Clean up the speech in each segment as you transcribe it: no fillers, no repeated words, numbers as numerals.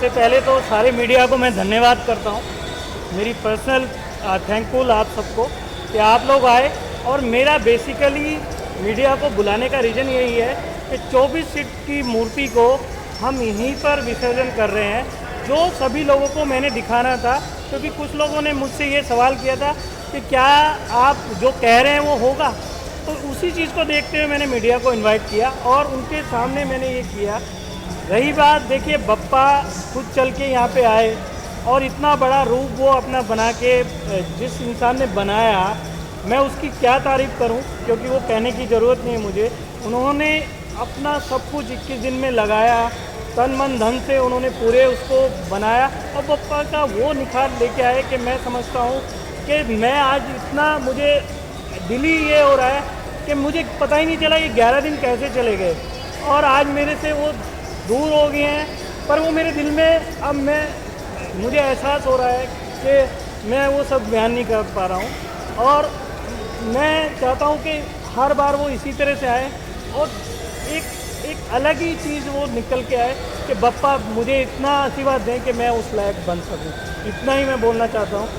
सबसे पहले तो सारे मीडिया को मैं धन्यवाद करता हूँ। मेरी पर्सनल थैंकफुल आप सबको कि आप लोग आए। और मेरा बेसिकली मीडिया को बुलाने का रीज़न यही है कि 24 फीट की मूर्ति को हम यहीं पर विसर्जन कर रहे हैं, जो सभी लोगों को मैंने दिखाना था। क्योंकि कुछ लोगों ने मुझसे ये सवाल किया था कि क्या आप जो कह रहे हैं वो होगा, तो उसी चीज़ को देखते हुए मैंने मीडिया को इनवाइट किया और उनके सामने मैंने ये किया। रही बात, देखिए बप्पा खुद चल के यहाँ पे आए और इतना बड़ा रूप वो अपना बना के जिस इंसान ने बनाया, मैं उसकी क्या तारीफ़ करूं, क्योंकि वो कहने की ज़रूरत नहीं है मुझे। उन्होंने अपना सब कुछ 21 दिन में लगाया, तन मन धन से उन्होंने पूरे उसको बनाया और बप्पा का वो निखार लेके आए कि मैं समझता हूँ कि मैं आज इतना, मुझे दिली ये हो रहा है कि मुझे पता ही नहीं चला ये 11 दिन कैसे चले गए और आज मेरे से वो दूर हो गए हैं। पर वो मेरे दिल में अब मुझे एहसास हो रहा है कि मैं वो सब बयान नहीं कर पा रहा हूँ। और मैं चाहता हूँ कि हर बार वो इसी तरह से आए और एक अलग ही चीज़ वो निकल के आए कि बप्पा मुझे इतना आशीर्वाद दें कि मैं उस लायक बन सकूँ। इतना ही मैं बोलना चाहता हूँ।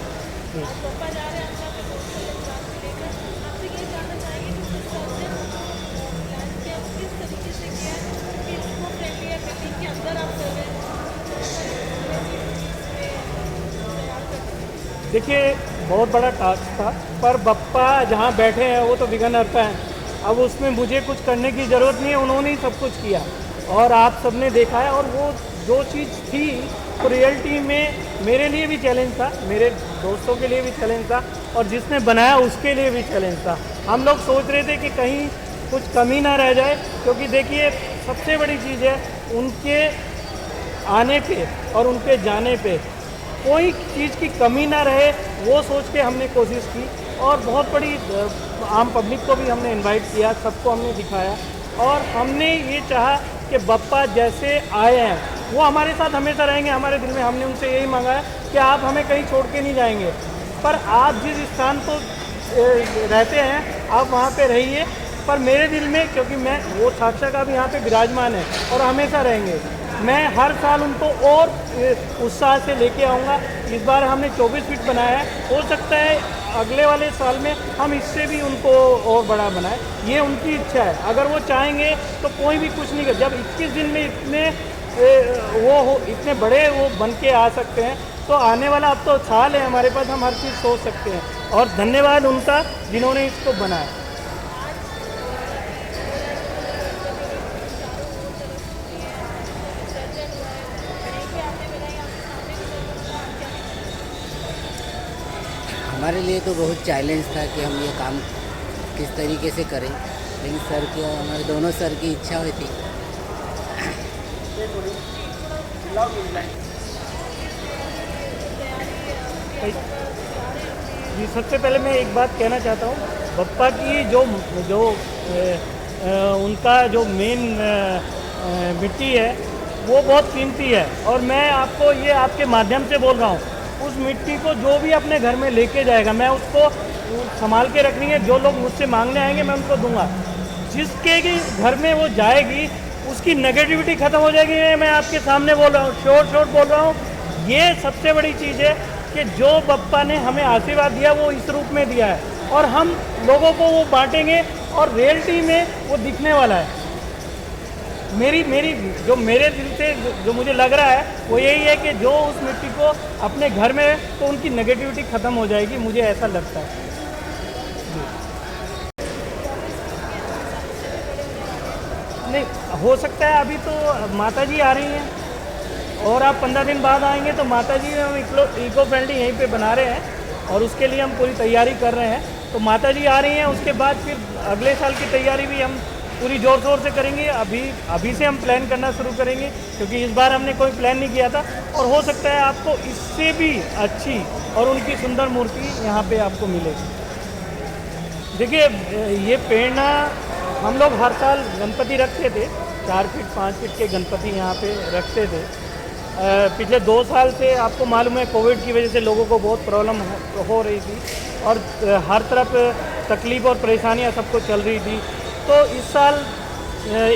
देखिए बहुत बड़ा टास्क था, पर बप्पा जहाँ बैठे हैं वो तो विघ्नहर्ता हैं। अब उसमें मुझे कुछ करने की ज़रूरत नहीं है, उन्होंने ही सब कुछ किया और आप सबने देखा है। और वो जो चीज़ थी तो रियलिटी में मेरे लिए भी चैलेंज था, मेरे दोस्तों के लिए भी चैलेंज था और जिसने बनाया उसके लिए भी चैलेंज था। हम लोग सोच रहे थे कि कहीं कुछ कमी ना रह जाए, क्योंकि देखिए सबसे बड़ी चीज़ है उनके आने पे और उनके जाने पे कोई चीज़ की कमी ना रहे, वो सोच के हमने कोशिश की। और बहुत बड़ी आम पब्लिक को भी हमने इनवाइट किया, सबको हमने दिखाया और हमने ये चाहा कि बप्पा जैसे आए हैं वो हमारे साथ हमेशा रहेंगे हमारे दिल में। हमने उनसे यही मांगा है कि आप हमें कहीं छोड़ के नहीं जाएंगे, पर आप जिस स्थान पर रहते हैं आप वहाँ पे रहिए, पर मेरे दिल में, क्योंकि मैं वो साक्षात का भी यहाँ पे विराजमान है और हमेशा रहेंगे। मैं हर साल उनको और उत्साह से लेके आऊँगा। इस बार हमने 24 फीट बनाया है, हो सकता है अगले वाले साल में हम इससे भी उनको और बड़ा बनाएं। ये उनकी इच्छा है, अगर वो चाहेंगे तो कोई भी कुछ नहीं कर। जब 21 दिन में इतने बड़े वो बन के आ सकते हैं, तो आने वाला अब तो साल है हमारे पास, हम हर चीज़ सोच सकते हैं। और धन्यवाद उनका जिन्होंने इसको बनाया। हमारे लिए तो बहुत चैलेंज था कि हम ये काम किस तरीके से करें, लेकिन सर की, हमारे दोनों सर की इच्छा हुई थी। जी, सबसे पहले मैं एक बात कहना चाहता हूँ। बप्पा की जो उनका जो मेन मिट्टी है वो बहुत कीमती है और मैं आपको ये आपके माध्यम से बोल रहा हूँ, उस मिट्टी को जो भी अपने घर में लेके जाएगा मैं उसको संभाल के रखनी है। जो लोग मुझसे मांगने आएंगे मैं उनको दूंगा। जिसके भी घर में वो जाएगी उसकी नेगेटिविटी ख़त्म हो जाएगी। मैं आपके सामने बोल रहा हूँ, शोर बोल रहा हूँ। ये सबसे बड़ी चीज़ है कि जो बप्पा ने हमें आशीर्वाद दिया वो इस रूप में दिया है और हम लोगों को वो बांटेंगे और रियलिटी में वो दिखने वाला है। मेरी जो मेरे दिल से जो मुझे लग रहा है वो यही है कि जो उस मिट्टी को अपने घर में है तो उनकी नेगेटिविटी ख़त्म हो जाएगी, मुझे ऐसा लगता है। नहीं, हो सकता है अभी तो माता जी आ रही हैं और आप 15 दिन बाद आएंगे तो माता जी हम इको फ्रेंडली यहीं पे बना रहे हैं और उसके लिए हम पूरी तैयारी कर रहे हैं। तो माता जी आ रही हैं, उसके बाद फिर अगले साल की तैयारी भी हम पूरी ज़ोर शोर से करेंगे। अभी से हम प्लान करना शुरू करेंगे, क्योंकि इस बार हमने कोई प्लान नहीं किया था और हो सकता है आपको इससे भी अच्छी और उनकी सुंदर मूर्ति यहाँ पे आपको मिलेगी। देखिए ये प्रेरणा, हम लोग हर साल गणपति रखते थे, 4 फीट 5 फीट के गणपति यहाँ पे रखते थे। पिछले 2 साल से आपको मालूम है कोविड की वजह से लोगों को बहुत प्रॉब्लम हो रही थी और हर तरफ तकलीफ़ और परेशानियाँ सबको चल रही थी। तो इस साल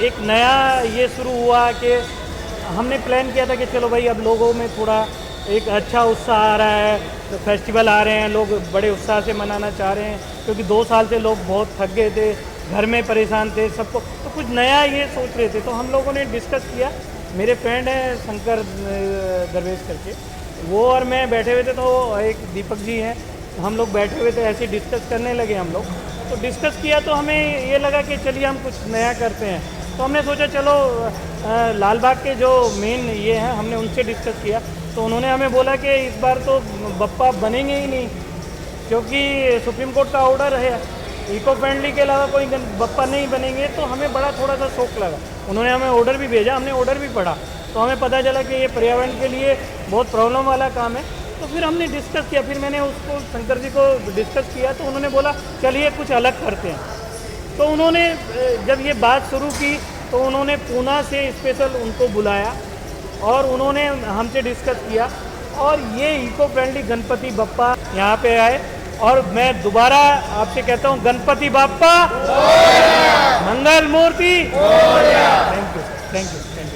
एक नया ये शुरू हुआ कि हमने प्लान किया था कि चलो भाई अब लोगों में थोड़ा एक अच्छा उत्साह आ रहा है, तो फेस्टिवल आ रहे हैं, लोग बड़े उत्साह से मनाना चाह रहे हैं, क्योंकि 2 साल से लोग बहुत थक गए थे, घर में परेशान थे सबको, तो कुछ नया ये सोच रहे थे। तो हम लोगों ने डिस्कस किया, मेरे फ्रेंड हैं शंकर दरवेश करके, वो और मैं बैठे हुए थे, तो एक दीपक जी हैं, तो हम लोग बैठे हुए थे, ऐसे डिस्कस करने लगे हम लोग। तो डिस्कस किया तो हमें ये लगा कि चलिए हम कुछ नया करते हैं। तो हमने सोचा चलो लाल बाग के जो मेन ये हैं, हमने उनसे डिस्कस किया, तो उन्होंने हमें बोला कि इस बार तो बप्पा बनेंगे ही नहीं, क्योंकि सुप्रीम कोर्ट का ऑर्डर है, इको फ्रेंडली के अलावा कोई बप्पा नहीं बनेंगे। तो हमें बड़ा थोड़ा सा शौक लगा, उन्होंने हमें ऑर्डर भी भेजा, हमने ऑर्डर भी पढ़ा, तो हमें पता चला कि ये पर्यावरण के लिए बहुत प्रॉब्लम वाला काम है। तो फिर हमने डिस्कस किया, फिर मैंने उसको शंकर जी को डिस्कस किया, तो उन्होंने बोला चलिए कुछ अलग करते हैं। तो उन्होंने जब ये बात शुरू की, तो उन्होंने पूना से स्पेशल उनको बुलाया और उन्होंने हमसे डिस्कस किया, और ये इको फ्रेंडली गणपति बप्पा यहाँ पे आए। और मैं दोबारा आपसे कहता हूँ, Ganpati Bappa Mangal Murti. Thank you, thank you, thank you.